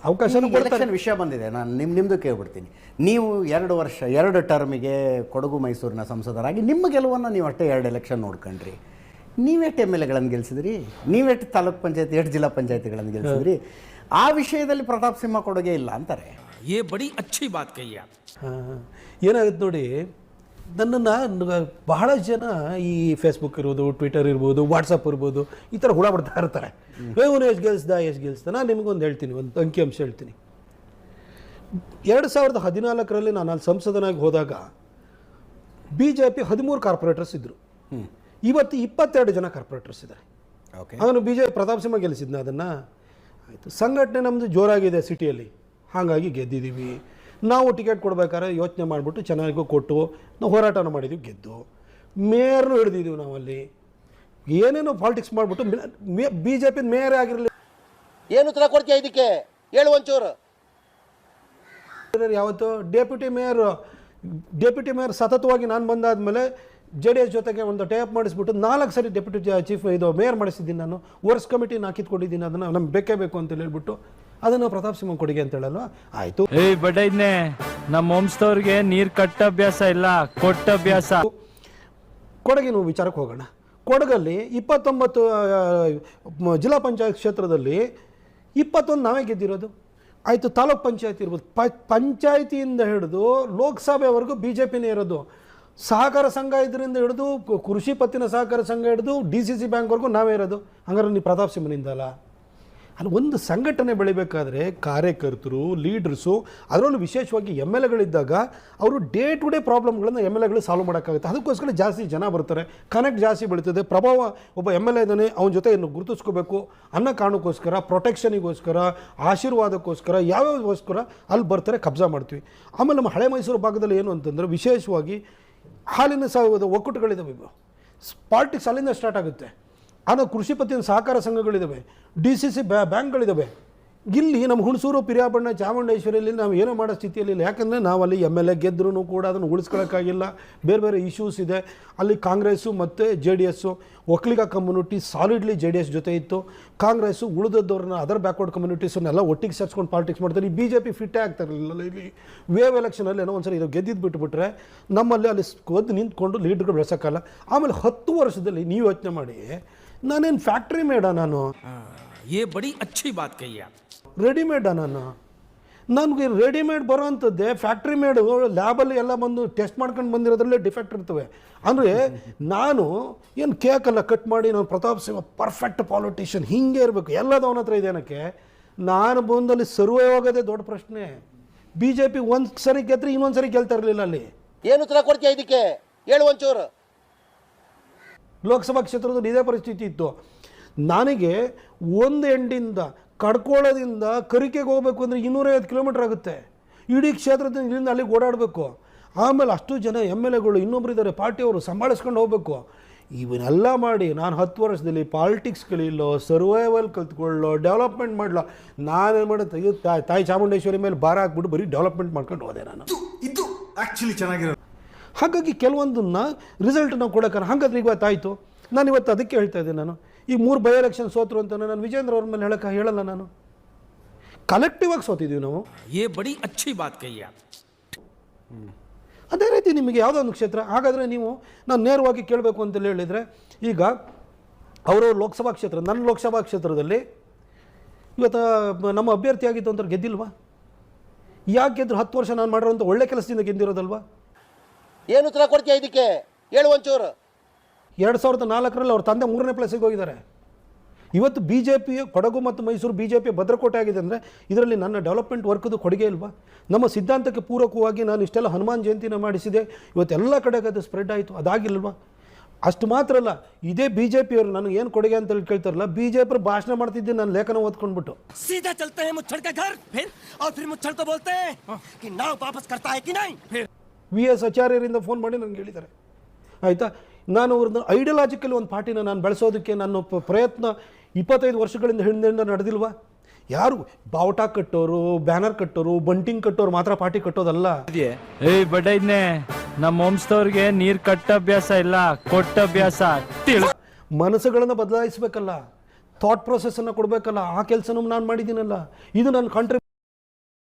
ಅವಕಾಶನೂ ಕೊಡ್ತಾರೆ. ಎಲೆಕ್ಷನ್ ವಿಷಯ ಬಂದಿದೆ, ನಾನು ನಿಮ್ಮದು ಕೇಳ್ಬಿಡ್ತೀನಿ. ನೀವು 2 ವರ್ಷ 2 ಟರ್ಮಿಗೆ ಕೊಡಗು ಮೈಸೂರಿನ ಸಂಸದರಾಗಿ ನಿಮ್ಮ ಗೆಲುವನ್ನು ನೀವು ಅಷ್ಟೇ 2 ಎಲೆಕ್ಷನ್ ನೋಡ್ಕೊಂಡ್ರಿ. ನೀವೆಷ್ಟು ಎಮ್ ಎಲ್ ಎಗಳನ್ನು ಗೆಲ್ಲಿಸಿದ್ರಿ, ನೀವೆಷ್ಟು ತಾಲೂಕ್ ಪಂಚಾಯತಿ, 8 ಜಿಲ್ಲಾ ಪಂಚಾಯತಿಗಳನ್ನು ಗೆಲ್ಲಿಸಿದ್ರಿ. ಆ ವಿಷಯದಲ್ಲಿ ಪ್ರತಾಪ್ ಸಿಂಹ ಕೊಡುಗೆ ಇಲ್ಲ ಅಂತಾರೆ. ये बड़ी अच्छी बात कही आप. ಏನಾಗುತ್ತೆ ನೋಡಿ, ನನ್ನನ್ನು ಬಹಳ ಜನ ಈ ಫೇಸ್ಬುಕ್ ಇರ್ಬೋದು, ಟ್ವಿಟರ್ ಇರ್ಬೋದು, ವಾಟ್ಸಪ್ ಇರ್ಬೋದು, ಈ ಥರ ಹುಳ ಬಿಡ್ತಾ ಇರ್ತಾರೆ. ಇವನು ಎಷ್ಟು ಗೆಲ್ಲಿಸ್ದ. ನಾನು ನಿಮಗೊಂದು ಹೇಳ್ತೀನಿ, ಒಂದು ಅಂಕಿಅಂಶ ಹೇಳ್ತೀನಿ. 2014ರಲ್ಲಿ ನಾನು ಅಲ್ಲಿ ಸಂಸದನಾಗಿ ಹೋದಾಗ BJP 13 ಕಾರ್ಪೊರೇಟರ್ಸ್ ಇದ್ದರು. ಇವತ್ತು 22 ಜನ ಕಾರ್ಪೊರೇಟರ್ಸ್ ಇದ್ದಾರೆ. ಅವನು BJP ಪ್ರತಾಪ್ ಸಿಂಹ ಗೆಲ್ಲಿಸಿದ್ನ ಅದನ್ನು. ಆಯಿತು, ಸಂಘಟನೆ ನಮ್ಮದು ಜೋರಾಗಿದೆ ಸಿಟಿಯಲ್ಲಿ, ಹಾಗಾಗಿ ಗೆದ್ದಿದ್ದೀವಿ. ನಾವು ಟಿಕೆಟ್ ಕೊಡ್ಬೇಕಾದ್ರೆ ಯೋಚನೆ ಮಾಡಿಬಿಟ್ಟು ಚೆನ್ನಾಗಿ ಕೊಟ್ಟು ನಾವು ಹೋರಾಟನ ಮಾಡಿದ್ದೀವಿ, ಗೆದ್ದು. ಮೇಯರ್ನು ಹಿಡಿದಿದ್ದೀವಿ ನಾವಲ್ಲಿ. ಏನೇನೋ ಪಾಲಿಟಿಕ್ಸ್ ಮಾಡಿಬಿಟ್ಟು BJP ಮೇಯರೇ ಆಗಿರಲಿ. ಏನು ಉತ್ತರ ಕೊಡ್ತೀಯ ಇದಕ್ಕೆ ಹೇಳು ಒಂಚೂರು. ಯಾವತ್ತು ಡೆಪ್ಯೂಟಿ ಮೇಯರ್ ಸತತವಾಗಿ ನಾನು ಬಂದಾದ್ಮೇಲೆ JDS ಜೊತೆಗೆ ಒಂದು ಟೇಪ್ ಮಾಡಿಸ್ಬಿಟ್ಟು 4 ಸರಿ ಡೆಪ್ಯೂಟಿ ಚೀಫ್ ಮೇಯರ್ ಮಾಡಿಸಿದ್ದೀನಿ. ನಾನು ವರ್ಕ್ಸ್ ಕಮಿಟಿನ ಹಾಕಿದ್ಕೊಂಡಿದ್ದೀನಿ. ಅದನ್ನು ನಮ್ಗೆ ಬೇಕೇ ಬೇಕು ಅಂತ ಹೇಳ್ಬಿಟ್ಟು ಅದನ್ನು ಪ್ರತಾಪ್ ಸಿಂಹ ಕೊಡುಗೆ ಅಂತ ಹೇಳಲ್ವ. ಆಯಿತು, ಬಡ್ಡೈದ್ನೆ ನಮ್ಮ ವಂಶದವ್ರಿಗೆ ನೀರು ಕಟ್ಟ ಅಭ್ಯಾಸ ಇಲ್ಲ, ಕೊಟ್ಟ ಅಭ್ಯಾಸ. ಕೊಡಗಿನ ವಿಚಾರಕ್ಕೆ ಹೋಗೋಣ. ಕೊಡಗಲ್ಲಿ 29 ಜಿಲ್ಲಾ ಪಂಚಾಯತ್ ಕ್ಷೇತ್ರದಲ್ಲಿ 21 ನಾವೇ ಗೆದ್ದಿರೋದು. ಆಯಿತು, ತಾಲೂಕ್ ಪಂಚಾಯತಿ ಇರ್ಬೋದು, ಪಂಚಾಯತಿಯಿಂದ ಹಿಡಿದು ಲೋಕಸಭೆವರೆಗೂ BJPನೇ ಇರೋದು. ಸಹಕಾರ ಸಂಘ ಇದರಿಂದ ಹಿಡಿದು ಕೃಷಿ ಪತ್ತಿನ ಸಹಕಾರ ಸಂಘ ಹಿಡಿದು DCC ಬ್ಯಾಂಕ್ವರೆಗೂ ನಾವೇ ಇರೋದು. ಹಂಗಾರೆ ನೀವು ಪ್ರತಾಪ್ ಸಿಂಹನಿಂದಲ್ಲ. ಅಲ್ಲಿ ಒಂದು ಸಂಘಟನೆ ಬೆಳಿಬೇಕಾದ್ರೆ ಕಾರ್ಯಕರ್ತರು, ಲೀಡರ್ಸು, ಅದರಲ್ಲೂ ವಿಶೇಷವಾಗಿ MLAಗಳಿದ್ದಾಗ ಅವರು ಡೇ ಟು ಡೇ ಪ್ರಾಬ್ಲಮ್ಗಳನ್ನು MLAಗಳು ಸಾಲ್ವ್ ಮಾಡೋಕ್ಕಾಗುತ್ತೆ. ಅದಕ್ಕೋಸ್ಕರ ಜಾಸ್ತಿ ಜನ ಬರ್ತಾರೆ, ಕನೆಕ್ಟ್ ಜಾಸ್ತಿ ಬೆಳೀತದೆ. ಪ್ರಭಾವ ಒಬ್ಬ MLA ಇದ್ದಾನೆ, ಅವನ ಜೊತೆ ಇನ್ನು ಗುರುತಿಸ್ಕೋಬೇಕು ಅನ್ನೋ ಕಾರಣಕ್ಕೋಸ್ಕರ, ಪ್ರೊಟೆಕ್ಷನಿಗೋಸ್ಕರ, ಆಶೀರ್ವಾದಕ್ಕೋಸ್ಕರ, ಯಾವ್ಯಾವಗೋಸ್ಕರ ಅಲ್ಲಿ ಬರ್ತಾರೆ, ಕಬ್ಜಾ ಮಾಡ್ತೀವಿ. ಆಮೇಲೆ ನಮ್ಮ ಹಳೆ ಮೈಸೂರು ಭಾಗದಲ್ಲಿ ಏನು ಅಂತಂದರೆ ವಿಶೇಷವಾಗಿ ಹಾಲಿನ ಒಕ್ಕೂಟಗಳಿದ್ದಾವೆ. ಪಾಲಿಟಿಕ್ಸ್ ಅಲ್ಲಿಂದ ಸ್ಟಾರ್ಟ್ ಆಗುತ್ತೆ. ಆಮೇಲೆ ಕೃಷಿ ಪತ್ತಿನ ಸಹಕಾರ ಸಂಘಗಳಿದ್ದಾವೆ, DCC ಬ್ಯಾಂಕ್ಗಳಿದ್ದಾವೆ. ಇಲ್ಲಿ ನಮ್ಮ ಹುಣಸೂರು, ಪಿರಿಯಾಬಣ್ಣ, ಚಾಮುಂಡೇಶ್ವರಿಯಲ್ಲಿ ನಾವು ಏನೋ ಮಾಡೋ ಸ್ಥಿತಿಯಲ್ಲಿ ಇಲ್ಲ. ಯಾಕಂದರೆ ನಾವಲ್ಲಿ MLA ಗೆದ್ದರೂ ಕೂಡ ಅದನ್ನು ಉಳಿಸ್ಕೊಳ್ಳೋಕ್ಕಾಗಿಲ್ಲ. ಬೇರೆ ಬೇರೆ ಇಶ್ಯೂಸ್ ಇದೆ. ಅಲ್ಲಿ ಕಾಂಗ್ರೆಸ್ಸು ಮತ್ತು JDS, ಒಕ್ಕಲಿಗ ಕಮ್ಯುನಿಟಿ ಸಾಲಿಡ್ಲಿ JDS ಜೊತೆ ಇತ್ತು. ಕಾಂಗ್ರೆಸ್ಸು ಉಳಿದದ್ದವ್ರನ್ನ ಅದರ್ ಬ್ಯಾಕ್ವರ್ಡ್ ಕಮ್ಯುನಿಟೀಸನ್ನೆಲ್ಲ ಒಟ್ಟಿಗೆ ಸೇರಿಸ್ಕೊಂಡು ಪಾಲಿಟಿಕ್ಸ್ ಮಾಡ್ತಾರೆ. ಈ BJP ಫಿಟ್ಟೇ ಆಗ್ತಾರಿಲ್ಲ. ಇಲ್ಲಿ ವೇವ್ ಎಲೆಕ್ಷನಲ್ಲಿ ಏನೋ ಒಂದ್ಸರಿ ಇದು ಗೆದ್ದಿದ್ದು ಬಿಟ್ಟುಬಿಟ್ರೆ ನಮ್ಮಲ್ಲಿ ಅಲ್ಲಿ ನಿಂತ್ಕೊಂಡು ಲೀಡರ್ಗಳು ಬೆಳೆಸೋಕ್ಕಲ್ಲ. ಆಮೇಲೆ 10 ವರ್ಷದಲ್ಲಿ ನೀವು ಯೋಚನೆ ಮಾಡಿ, ನಾನೇನು ಫ್ಯಾಕ್ಟ್ರಿ ಮೇಡ, ನಾನು ये बड़ी अच्छी बात कही आप. ರೆಡಿಮೇಡ, ನನಗೆ ರೆಡಿಮೇಡ್ ಬರೋ ಅಂಥದ್ದೇ ಫ್ಯಾಕ್ಟ್ರಿ ಮೇಡು ಲ್ಯಾಬಲ್ಲಿ ಎಲ್ಲ ಬಂದು ಟೆಸ್ಟ್ ಮಾಡ್ಕೊಂಡು ಬಂದಿರೋದ್ರಲ್ಲೇ ಡಿಫೆಕ್ಟ್ ಇರ್ತವೆ. ಅಂದರೆ ನಾನು ಏನು ಕೇಕಲ್ಲ ಕಟ್ ಮಾಡಿ ನಾನು ಪ್ರತಾಪ್ ಸಿಂಹ ಪರ್ಫೆಕ್ಟ್ ಪಾಲಿಟಿಷಿಯನ್ ಹಿಂಗೆ ಇರಬೇಕು ಎಲ್ಲದೂ ಅವನ ಹತ್ರ ಇದೆ ಅನ್ನೋಕ್ಕೆ. ನಾನು ಬಂದಲ್ಲಿ ಸರ್ವೈವ್ ಆಗೋದೇ ದೊಡ್ಡ ಪ್ರಶ್ನೆ. BJP ಒಂದು ಸರಿ ಗೆದ್ರೆ ಇನ್ನೊಂದು ಸರಿ ಗೆಲ್ತಾ ಇರಲಿಲ್ಲ. ಅಲ್ಲಿ ಏನು ಉತ್ತರ ಕೊಡ್ತೀಯ ಇದಕ್ಕೆ ಹೇಳು ಒಂಚೂರು. ಲೋಕಸಭಾ ಕ್ಷೇತ್ರದಲ್ಲಿ ಇದೇ ಪರಿಸ್ಥಿತಿ ಇತ್ತು. ನನಗೆ ಒಂದು ಎಂಡಿಂದ ಕಡ್ಕೊಳ್ಳೋದಿಂದ ಕರಿಕೆಗೆ ಹೋಗಬೇಕು ಅಂದರೆ 250 ಕಿಲೋಮೀಟ್ರ್ ಆಗುತ್ತೆ. ಇಡೀ ಕ್ಷೇತ್ರದಿಂದ ಇಲ್ಲಿಂದ ಅಲ್ಲಿಗೆ ಓಡಾಡಬೇಕು. ಆಮೇಲೆ ಅಷ್ಟು ಜನ MLAಗಳು ಇನ್ನೊಬ್ಬರಿದ್ದಾರೆ, ಪಾರ್ಟಿಯವರು ಸಂಭಾಳಿಸ್ಕೊಂಡು ಹೋಗಬೇಕು. ಇವನ್ನೆಲ್ಲ ಮಾಡಿ ನಾನು 10 ವರ್ಷದಲ್ಲಿ ಪಾಲಿಟಿಕ್ಸ್ ಕಲಿಯಲ್ಲೋ, ಸರ್ವೈವಲ್ ಕಲ್ತ್ಕೊಳ್ಳೋ, ಡೆವಲಪ್ಮೆಂಟ್ ಮಾಡಲೋ. ನಾನೇನು ಮಾಡೋದು, ತಾಯಿ ಚಾಮುಂಡೇಶ್ವರಿ ಮೇಲೆ ಭಾರ ಹಾಕ್ಬಿಟ್ಟು ಬರೀ ಡೆವಲಪ್ಮೆಂಟ್ ಮಾಡ್ಕೊಂಡು ಹೋದೆ ನಾನು. ಇದು ಆ್ಯಕ್ಚುಲಿ ಚೆನ್ನಾಗಿರೋ. ಹಾಗಾಗಿ ಕೆಲವೊಂದನ್ನು ರಿಸಲ್ಟ್ ನಾವು ಕೊಡೋಕ್ಕಾರೆ. ಹಾಗಾದ್ರೆ ಇವತ್ತಾಯಿತು. ನಾನು ಇವತ್ತು ಅದಕ್ಕೆ ಹೇಳ್ತಾ ಇದ್ದೀನಿ. ನಾನು ಈ 3 ಬೈ ಎಲೆಕ್ಷನ್ ಸೋತರು ಅಂತ ನಾನು ವಿಜೇಂದ್ರ ಅವ್ರ ಮೇಲೆ ಹೇಳಲ್ಲ. ನಾನು ಕಲೆಕ್ಟಿವ್ ಆಗಿ ಸೋತಿದ್ದೀವಿ ನಾವು. ये बड़ी अच्छी बात कही आप. ಅದೇ ರೀತಿ ನಿಮಗೆ ಯಾವುದೋ ಒಂದು ಕ್ಷೇತ್ರ, ಹಾಗಾದರೆ ನೀವು ನಾನು ನೇರವಾಗಿ ಕೇಳಬೇಕು ಅಂತೇಳಿ ಹೇಳಿದರೆ, ಈಗ ಅವರು ಲೋಕಸಭಾ ಕ್ಷೇತ್ರ, ನನ್ನ ಲೋಕಸಭಾ ಕ್ಷೇತ್ರದಲ್ಲಿ ಇವತ್ತು ನಮ್ಮ ಅಭ್ಯರ್ಥಿ ಆಗಿತ್ತು ಅಂತ ಗೆದ್ದಿಲ್ವಾ? ಯಾಕೆ ಗೆದ್ರು? 10 ವರ್ಷ ನಾನು ಮಾಡಿರೋಂಥ ಒಳ್ಳೆ ಕೆಲಸದಿಂದ ಗೆದ್ದಿರೋದಲ್ವಾ? ಏನು ಉತ್ತರ ಕೊಡ್ತೀಯ ಇದಕ್ಕೆ ಹೇಳು ಒಂಚೂರು. 2004ರಲ್ಲಿ ಅವ್ರ ತಂದೆ 3ನೇ ಪ್ಲೇಸಿಗೆ ಹೋಗಿದ್ದಾರೆ. ಇವತ್ತು BJP ಕೊಡಗು ಮತ್ತು ಮೈಸೂರು BJP ಭದ್ರಕೋಟೆ ಆಗಿದೆ ಅಂದರೆ ಇದರಲ್ಲಿ ನನ್ನ ಡೆವಲಪ್ಮೆಂಟ್ ವರ್ಕ್ದು ಕೊಡುಗೆ ಇಲ್ವಾ? ನಮ್ಮ ಸಿದ್ಧಾಂತಕ್ಕೆ ಪೂರಕವಾಗಿ ನಾನು ಇಷ್ಟೆಲ್ಲ ಹನುಮಾನ್ ಜಯಂತಿನ ಮಾಡಿಸಿದೆ. ಇವತ್ತೆಲ್ಲ ಕಡೆಗೆ ಅದು ಸ್ಪ್ರೆಡ್ ಆಯಿತು. ಅದಾಗಿಲ್ವಾ? ಅಷ್ಟು ಮಾತ್ರ ಅಲ್ಲ, ಇದೇ BJPಯವರು ನನಗೆ ಏನು ಕೊಡುಗೆ ಅಂತ ಕೇಳ್ತಾರಲ್ಲ, BJP ಭಾಷಣ ಮಾಡ್ತಿದ್ದೆ ನಾನು ಲೇಖನ ಓದ್ಕೊಂಡ್ಬಿಟ್ಟು. सीधा चलते हैं मुच्छड़ के घर, फिर मुच्छड़ को बोलते हैं कि नाव वापस करता है कि नहीं. VS ಆಚಾರ್ಯರಿಂದ ಫೋನ್ ಮಾಡಿ ನನಗೆ ಹೇಳಿದ್ದಾರೆ. ಆಯಿತಾ, ನಾನು ಅವ್ರನ್ನ ಐಡಿಯಾಲಜಿಕಲಿ ಒಂದು ಪಾರ್ಟಿನ ನಾನು ಬೆಳೆಸೋದಕ್ಕೆ ನನ್ನ ಪ್ರಯತ್ನ 25 ವರ್ಷಗಳಿಂದ ಹಿಂದಿಂದ ನಡೆದಿಲ್ವಾ? ಯಾರು ಬಾವುಟ ಕಟ್ಟೋರು, ಬ್ಯಾನರ್ ಕಟ್ಟೋರು, ಬಂಟಿಂಗ್ ಕಟ್ಟೋರು ಮಾತ್ರ ಪಾರ್ಟಿ ಕಟ್ಟೋದಲ್ಲ. ಬಡ್ಡೈದ್ನೆ ನಮ್ಮ ವಂಶದವ್ರಿಗೆ ನೀರು ಕಟ್ಟ ಅಭ್ಯಾಸ ಇಲ್ಲ, ಕೊಟ್ಟ ಅಭ್ಯಾಸ. ಮನಸ್ಸುಗಳನ್ನು ಬದಲಾಯಿಸಬೇಕಲ್ಲ, ಥಾಟ್ ಪ್ರೊಸೆಸ್ಸನ್ನು ಕೊಡಬೇಕಲ್ಲ. ಆ ಕೆಲಸನೂ ನಾನು ಮಾಡಿದ್ದೀನಲ್ಲ. ಇದು ನನ್ನ